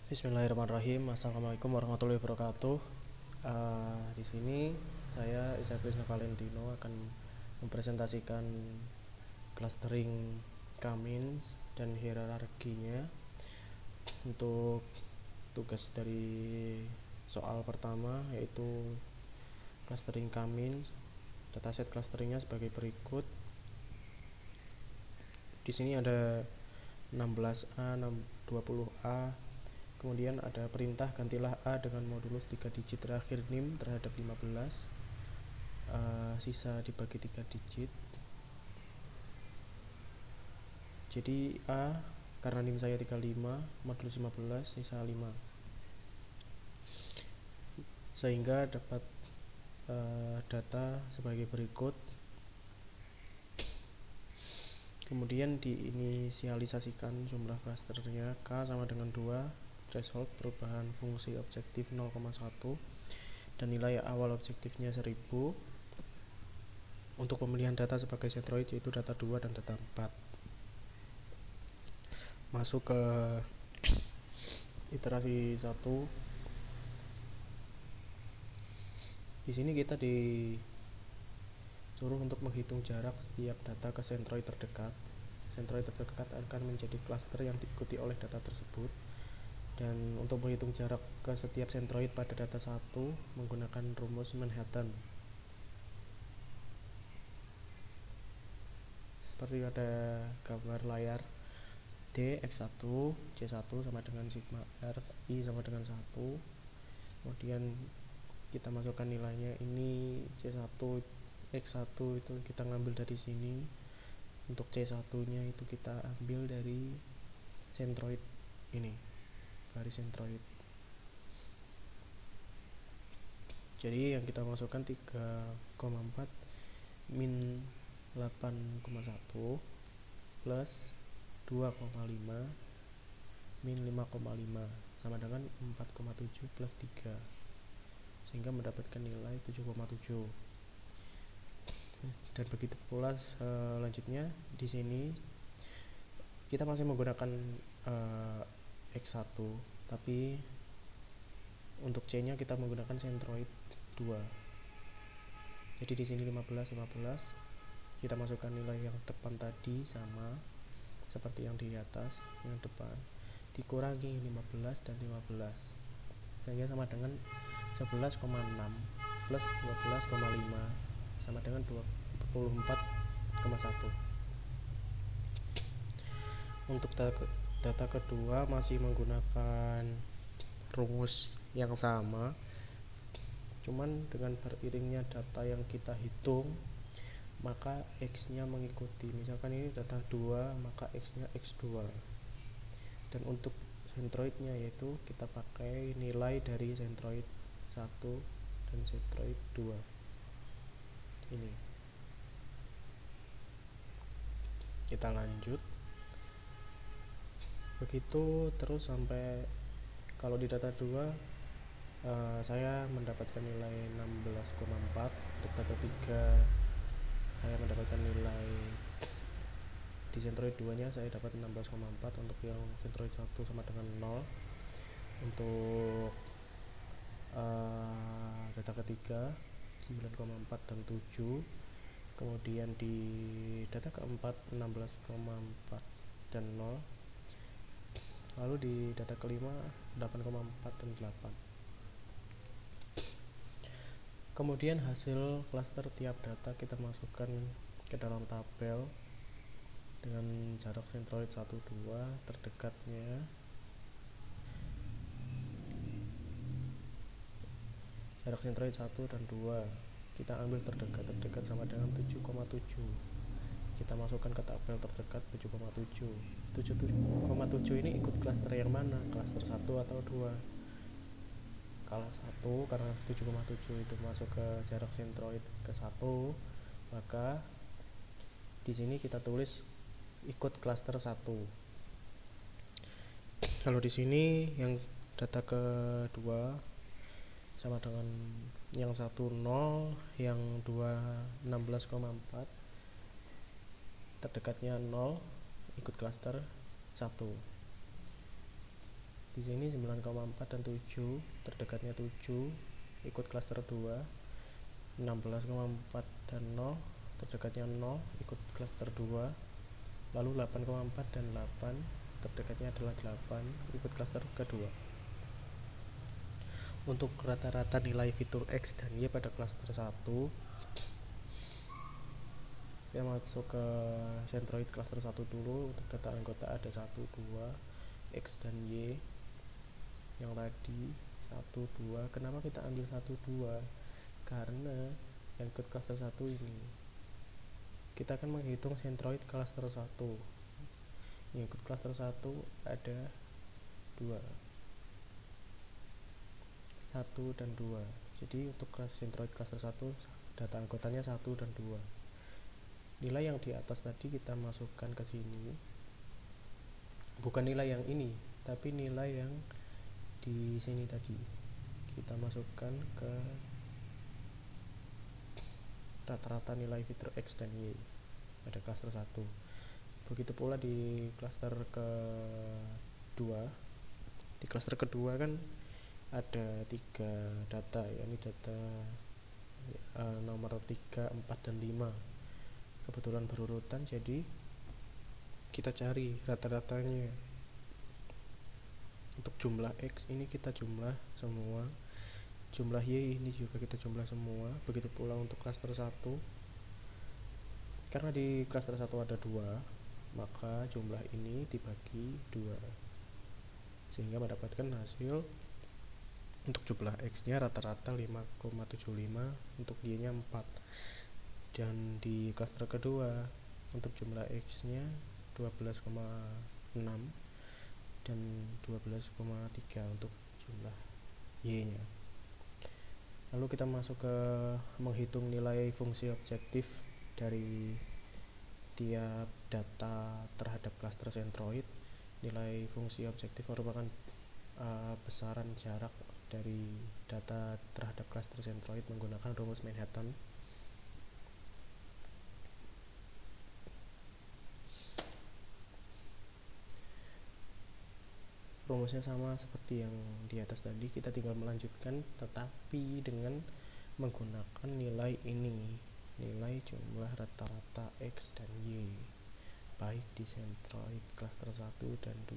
Bismillahirrahmanirrahim. Assalamualaikum warahmatullahi wabarakatuh. Di sini saya Isa Krisna Valentino akan mempresentasikan clustering Kamins dan hierarkinya. Untuk tugas dari soal pertama yaitu clustering Kamins. Dataset clusteringnya sebagai berikut. Di sini ada 16A, 20A. Kemudian ada perintah gantilah A dengan modulus 3 digit terakhir NIM terhadap 15, sisa dibagi 3 digit. Jadi A karena NIM saya 35, modulus 15, sisa 5, sehingga dapat data sebagai berikut. Kemudian diinisialisasikan jumlah klasternya. K sama dengan 2, threshold perubahan fungsi objektif 0,1, dan nilai awal objektifnya 1000. Untuk pemilihan data sebagai centroid yaitu data 2 dan data 4. Masuk ke iterasi 1. Di sini kita disuruh untuk menghitung jarak setiap data ke centroid terdekat. Centroid terdekat akan menjadi klaster yang diikuti oleh data tersebut. Dan untuk menghitung jarak ke setiap centroid pada data 1 menggunakan rumus Manhattan. Seperti ada gambar layar D X1 C1 sama dengan sigma R I sama dengan 1. Kemudian kita masukkan nilainya. Ini C1 X1 itu kita ngambil dari sini. Untuk C1 nya itu kita ambil dari centroid ini, garis centroid. Jadi yang kita masukkan 3,4 min 8,1 plus 2,5 min 5,5 sama dengan 4,7 plus 3, sehingga mendapatkan nilai 7,7. Dan begitu pula selanjutnya di sini kita masih menggunakan X1, tapi untuk C nya kita menggunakan centroid 2. Jadi di sini 15 kita masukkan nilai yang depan tadi sama seperti yang di atas. Yang depan dikurangi 15 dan 15 sehingga sama dengan 11,6 plus 12,5 sama dengan 24,1. Untuk data kedua masih menggunakan rumus yang sama, cuman dengan beriringnya data yang kita hitung maka X nya mengikuti. Misalkan ini data 2 maka X nya X2. Dan untuk centroidnya yaitu kita pakai nilai dari centroid 1 dan centroid 2 ini. Kita lanjut begitu terus sampai kalau di data 2 saya mendapatkan nilai 16,4. Untuk data 3 saya mendapatkan nilai di centroid 2 nya saya dapat 16,4. Untuk yang centroid 1 sama dengan 0. Untuk data ketiga 9,4 dan 7. Kemudian di data keempat 16,4 dan 0. Lalu di data kelima 8,4 dan 8. Kemudian hasil klaster tiap data kita masukkan ke dalam tabel dengan jarak centroid 1, 2 terdekatnya. Jarak centroid 1 dan 2 kita ambil terdekat sama dengan 7,7. Kita masukkan ke tabel terdekat 7,7. 7,7 ini ikut klaster yang mana? Klaster 1 atau 2? Kalau 1 karena 7,7 itu masuk ke jarak centroid ke 1, maka di sini kita tulis ikut klaster 1. Kalau di sini yang data kedua sama dengan yang 1 0, yang 2 16,4, terdekatnya 0 ikut klaster 1. Di sini 9,4 dan 7, terdekatnya 7 ikut klaster 2. 16,4 dan 0, terdekatnya 0 ikut klaster 2. Lalu 8,4 dan 8, terdekatnya adalah 8, ikut klaster kedua. Untuk rata-rata nilai fitur X dan Y pada klaster 1, kita masuk ke centroid klaster 1 dulu. Untuk data anggota ada 1, 2, X dan Y yang tadi 1, 2. Kenapa kita ambil 1, 2? Karena yang ikut klaster 1 ini kita akan menghitung centroid klaster 1. Yang ikut klaster 1 ada 2, 1 dan 2. Jadi untuk centroid klaster 1 data anggotanya 1 dan 2. Nilai yang di atas tadi kita masukkan ke sini. Bukan nilai yang ini, tapi nilai yang di sini tadi kita masukkan ke rata-rata nilai fitur X dan Y pada klaster 1. Begitu pula di klaster kedua. Di klaster kedua kan ada 3 data, yakni data nomor 3, 4 dan 5. Kebetulan berurutan, jadi kita cari rata-ratanya. Untuk jumlah X ini kita jumlah semua, jumlah Y ini juga kita jumlah semua. Begitu pula untuk klaster 1. Karena di klaster 1 ada 2, maka jumlah ini dibagi 2 sehingga mendapatkan hasil untuk jumlah X nya rata-rata 5,75, untuk Y nya 4. Dan di klaster kedua untuk jumlah X nya 12,6 dan 12,3 untuk jumlah Y nya. Lalu kita masuk ke menghitung nilai fungsi objektif dari tiap data terhadap klaster centroid. Nilai fungsi objektif merupakan besaran jarak dari data terhadap klaster centroid menggunakan rumus Manhattan. Rumusnya sama seperti yang di atas tadi, kita tinggal melanjutkan tetapi dengan menggunakan nilai ini, nilai jumlah rata-rata X dan Y baik di centroid klaster 1 dan 2.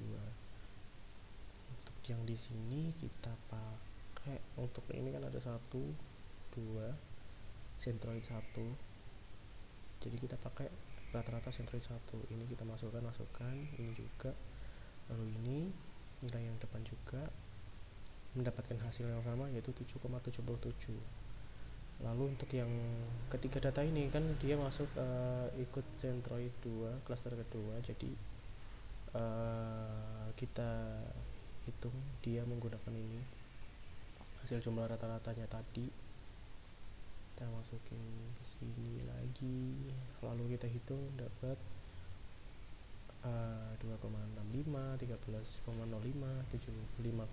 Untuk yang di sini kita pakai, untuk ini kan ada 1, 2, centroid 1. Jadi kita pakai rata-rata centroid 1. Ini kita masukkan, ini juga. Lalu ini nilai yang depan juga mendapatkan hasil yang sama, yaitu 7,77. Lalu untuk yang ketiga data ini kan dia masuk ikut centroid 2 klaster kedua, jadi kita hitung dia menggunakan ini hasil jumlah rata-ratanya tadi, kita masukin ke sini lagi, lalu kita hitung dapat 2,65, 13,05, 75,06.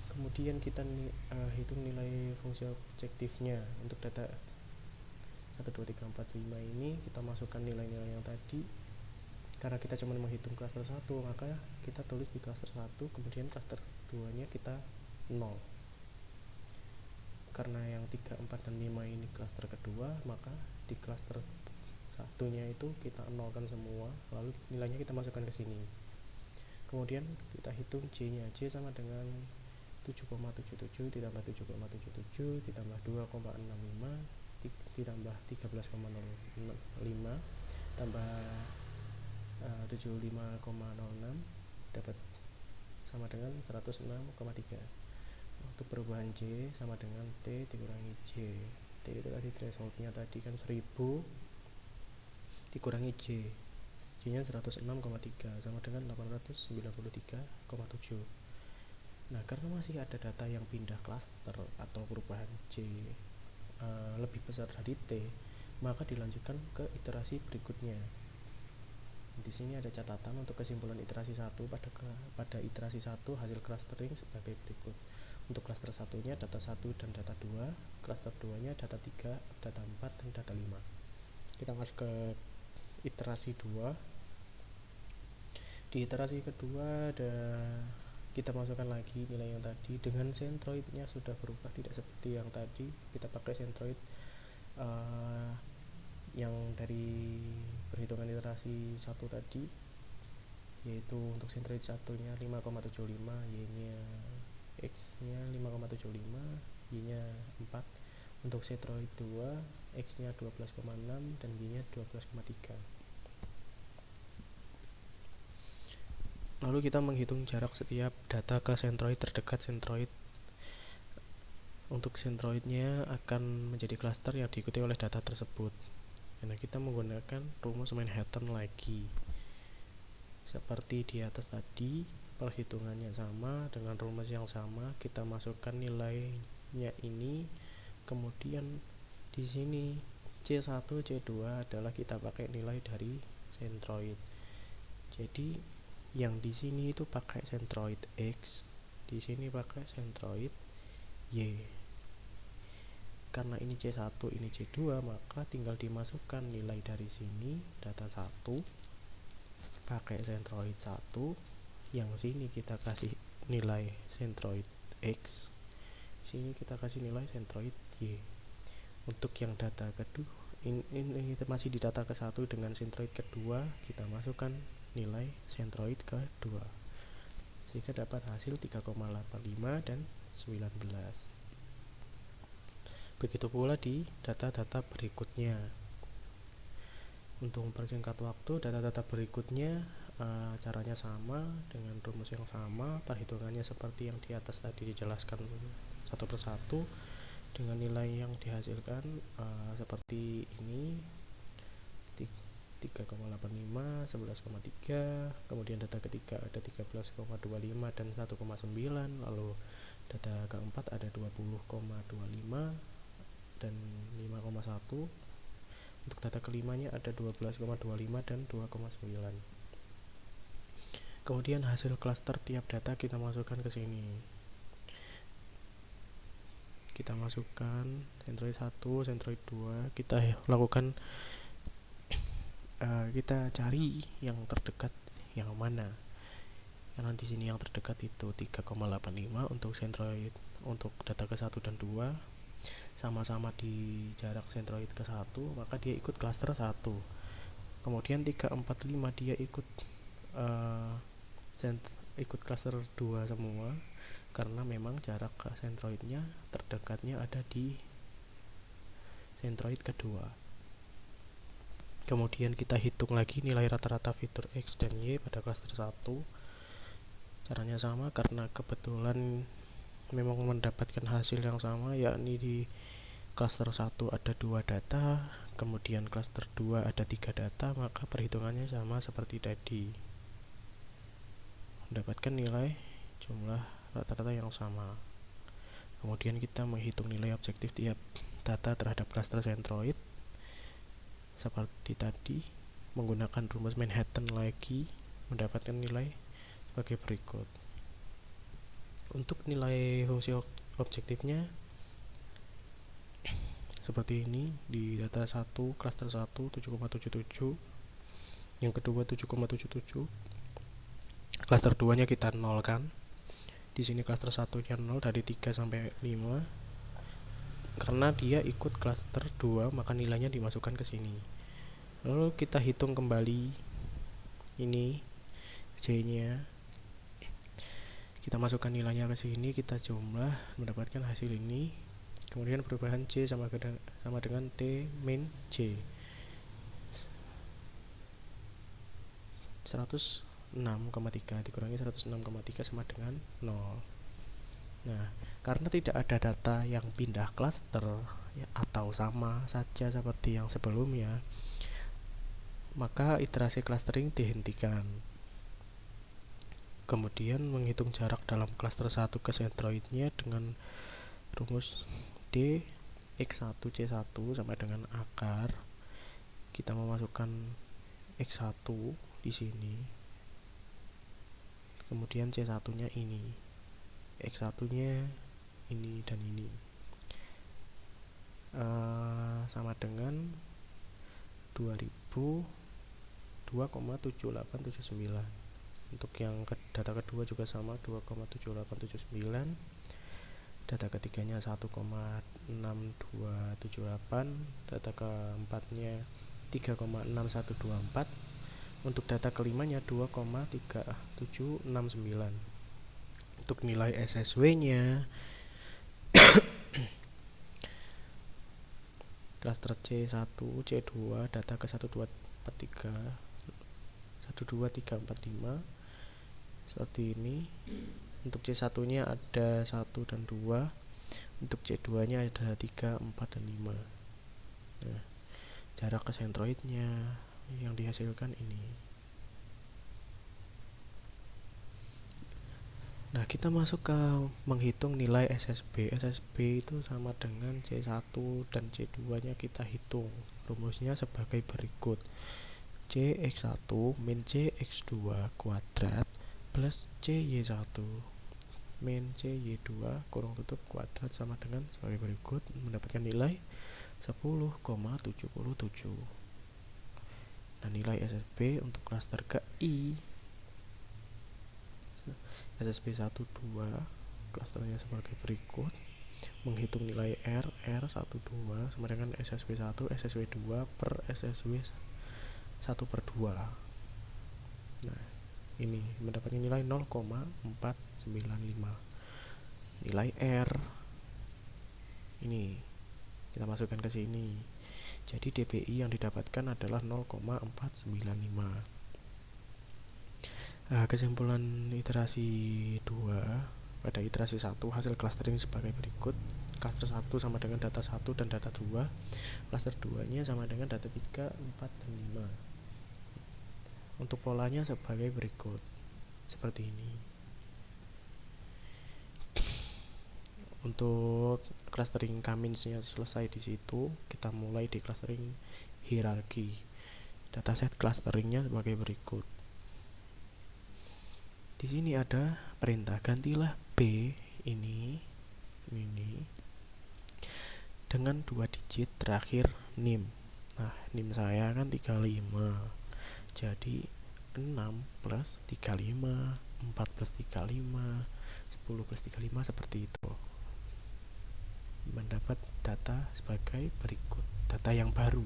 Kemudian kita hitung nilai fungsi objektifnya. Untuk data 1, 2, 3, 4, 5 ini kita masukkan nilai-nilai yang tadi. Karena kita cuma menghitung klaster 1, maka kita tulis di klaster 1, kemudian klaster 2 nya kita 0. Karena yang 3, 4, dan 5 ini klaster kedua, maka di klaster satunya itu kita nolkan semua, lalu nilainya kita masukkan ke sini. Kemudian kita hitung J nya, J sama dengan 7,77 ditambah 7,77 ditambah 2,65 ditambah 13,05 tambah 75,06 dapat sama dengan 106,3. Untuk perubahan J sama dengan T dikurangi J. T itu tadi thresholdnya tadi kan 1000 dikurangi J nya 106,3 sama dengan 893,7. Nah, karena masih ada data yang pindah klaster atau perubahan J lebih besar dari T, maka dilanjutkan ke iterasi berikutnya. Di sini ada catatan untuk kesimpulan iterasi 1. Pada iterasi 1 hasil clustering sebagai berikut. Untuk klaster 1-nya data 1 dan data 2, klaster 2-nya data 3, data 4, dan data 5. Kita masuk ke iterasi 2. Di Di iterasi kedua kita masukkan lagi nilai yang tadi dengan sentroidnya sudah berubah, tidak seperti yang tadi kita pakai sentroid yang dari perhitungan iterasi 1 tadi, yaitu untuk sentroid satunya 5,75, y nya x nya 5,75, y nya 4. Untuk sentroid 2 x nya 12,6 dan y nya 12,3. Lalu kita menghitung jarak setiap data ke sentroid terdekat sentroid. Untuk sentroidnya akan menjadi klaster yang diikuti oleh data tersebut. Karena kita menggunakan rumus Manhattan lagi. Seperti di atas tadi, perhitungannya sama dengan rumus yang sama, kita masukkan nilainya ini. Kemudian di sini C1, C2 adalah kita pakai nilai dari sentroid. Jadi yang di sini itu pakai sentroid X, di sini pakai sentroid Y. Karena ini C1, ini C2, maka tinggal dimasukkan nilai dari sini, data 1 pakai sentroid 1, yang sini kita kasih nilai sentroid X, sini kita kasih nilai sentroid Y. Untuk yang data kedua, ini masih di data ke-1 dengan sentroid kedua, kita masukkan nilai sentroid kedua, sehingga dapat hasil 3,85 dan 19. Begitu pula di data-data berikutnya. Untuk mempersingkat waktu, data-data berikutnya caranya sama dengan rumus yang sama, perhitungannya seperti yang di atas tadi dijelaskan satu persatu, dengan nilai yang dihasilkan seperti ini, 3,85, 11,3, kemudian data ketiga ada 13,25 dan 1,9, lalu data keempat ada 20,25 dan 5,1, untuk data kelimanya ada 12,25 dan 2,9. Kemudian hasil klaster tiap data kita masukkan ke sini. Kita masukkan sentroid 1, sentroid 2, kita lakukan kita cari yang terdekat yang mana. Karena di sini yang terdekat itu 3,85 untuk sentroid, untuk data ke-1 dan 2 sama-sama di jarak sentroid ke-1, maka dia ikut klaster 1. Kemudian 3,45 dia ikut klaster 2 semua, karena memang jarak ke sentroidnya terdekatnya ada di sentroid kedua. Kemudian kita hitung lagi nilai rata-rata fitur X dan Y pada klaster 1. Caranya sama karena kebetulan memang mendapatkan hasil yang sama, yakni di klaster 1 ada 2 data, kemudian klaster 2 ada 3 data, maka perhitungannya sama seperti tadi. Mendapatkan nilai jumlah rata-rata yang sama. Kemudian kita menghitung nilai objektif tiap data terhadap klaster sentroid. Seperti tadi, menggunakan rumus Manhattan lagi, mendapatkan nilai sebagai berikut. Untuk nilai fungsi objektifnya seperti ini, di data 1, klaster 1 7,77, yang kedua 7,77, klaster 2 nya kita nolkan. Di sini klaster 1 nya 0 dari 3 sampai 5. Karena dia ikut klaster 2, maka nilainya dimasukkan ke sini. Lalu kita hitung kembali ini J-nya. Kita masukkan nilainya ke sini, kita jumlah, mendapatkan hasil ini. Kemudian perubahan J sama dengan T min J. 106,3 dikurangi 106,3 sama dengan 0. Nah, karena tidak ada data yang pindah klaster ya, atau sama saja seperti yang sebelumnya, maka iterasi clustering dihentikan. Kemudian menghitung jarak dalam klaster 1 ke sentroidnya dengan rumus D X1 C1 sama dengan akar. Kita memasukkan X1 di sini. Kemudian C1-nya ini. X1-nya ini dan ini. Sama dengan 2000 2,7879. Untuk yang data kedua juga sama 2,7879. Data ketiganya 1,6278. Data keempatnya 3,6124. Untuk data kelimanya 2,3769. Untuk nilai SSW-nya klaster C1, C2 data ke 12345 seperti ini. Untuk C1-nya ada 1 dan 2. Untuk C2-nya ada 3, 4 dan 5. Nah, jarak ke sentroidnya yang dihasilkan ini. Nah, kita masuk ke menghitung nilai SSB. SSB itu sama dengan C1 dan C2-nya kita hitung. Rumusnya sebagai berikut. CX1 min CX2 kuadrat plus CY1 min CY2 kurung tutup kuadrat sama dengan sebagai berikut, mendapatkan nilai 10,77. Nah, nilai SSB untuk klaster ke I, SSB 1, 2 klasternya sebagai berikut. Menghitung nilai R 1, 2 sama dengan SSB 1, SSB 2 per SSB 1/2. Nah, ini mendapatkan nilai 0,495. Nilai R ini kita masukkan ke sini. Jadi dpi yang didapatkan adalah 0,495. Kesimpulan iterasi 2. Pada iterasi 1 hasil clustering sebagai berikut. Cluster 1 sama dengan data 1 dan data 2. Cluster 2-nya sama dengan data 3, 4 dan 5. Untuk polanya sebagai berikut. Seperti ini. Untuk clustering Kaminsnya selesai di situ, kita mulai di clustering hierarki. Dataset clusteringnya sebagai berikut. Di sini ada perintah gantilah B ini dengan 2 digit terakhir NIM. Nah, NIM saya kan 35. Jadi 6 plus 35, 4 plus 35, 10 plus 35 seperti itu. Mendapat data sebagai berikut, data yang baru.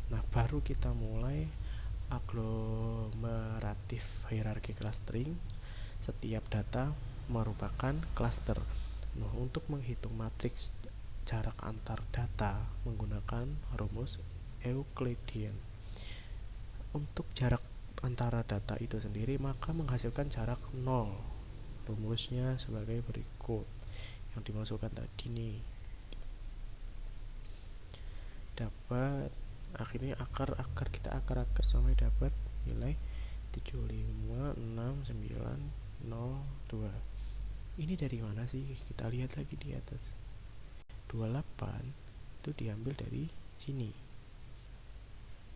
Nah, baru kita mulai aglomeratif hierarki clustering. Setiap data merupakan cluster. Nah, untuk menghitung matriks jarak antar data menggunakan rumus Euclidean. Untuk jarak antara data itu sendiri maka menghasilkan jarak 0. Rumusnya sebagai berikut yang dimasukkan tadi nih. Dapat akhirnya akar kita akar sampai dapat nilai 7569002. Ini dari mana sih? Kita lihat lagi di atas. 28 itu diambil dari sini.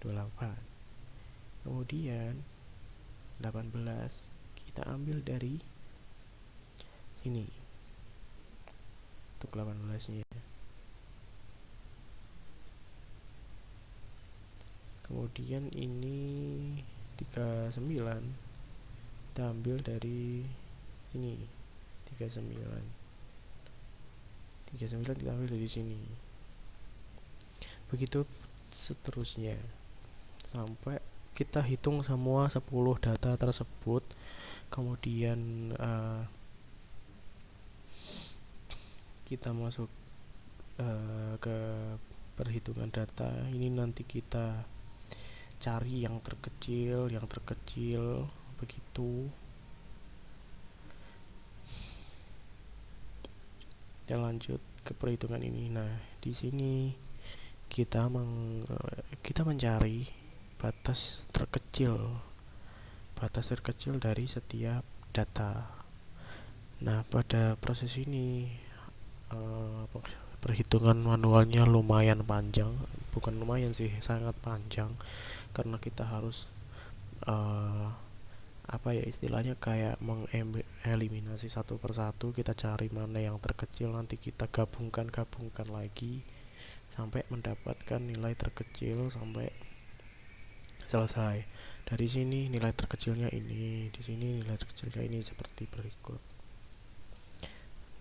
28. Kemudian 18 kita ambil dari sini. Untuk 18-nya. Kemudian ini 39 kita ambil dari sini. 39 kita ambil dari sini. Begitu seterusnya sampai kita hitung semua 10 data tersebut. Kemudian kita masuk ke perhitungan data. Ini nanti kita cari yang terkecil begitu. Kita lanjut ke perhitungan ini. Nah, di sini kita mencari batas terkecil dari setiap data. Nah, pada proses ini perhitungan manualnya lumayan panjang, bukan lumayan sih, sangat panjang, karena kita harus istilahnya kayak mengeliminasi satu persatu. Kita cari mana yang terkecil, nanti kita gabungkan lagi sampai mendapatkan nilai terkecil sampai selesai. Dari sini nilai terkecilnya ini, di sini nilai terkecilnya ini, seperti berikut.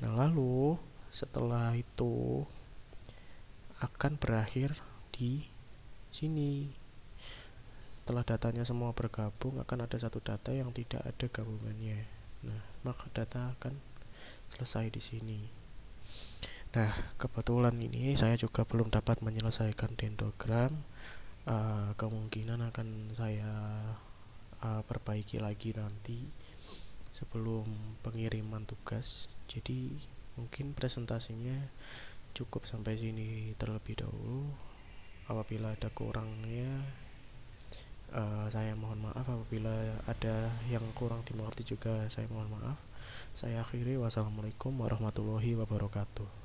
Nah, lalu setelah itu akan berakhir di sini. Setelah datanya semua bergabung, akan ada satu data yang tidak ada gabungannya. Nah, maka data akan selesai di sini. Nah, kebetulan ini saya juga belum dapat menyelesaikan dendrogram. Kemungkinan akan saya perbaiki lagi nanti sebelum pengiriman tugas. Jadi mungkin presentasinya cukup sampai sini terlebih dahulu. Apabila ada kurangnya, saya mohon maaf. Apabila ada yang kurang dimengerti juga, saya mohon maaf. Saya akhiri. Wassalamualaikum warahmatullahi wabarakatuh.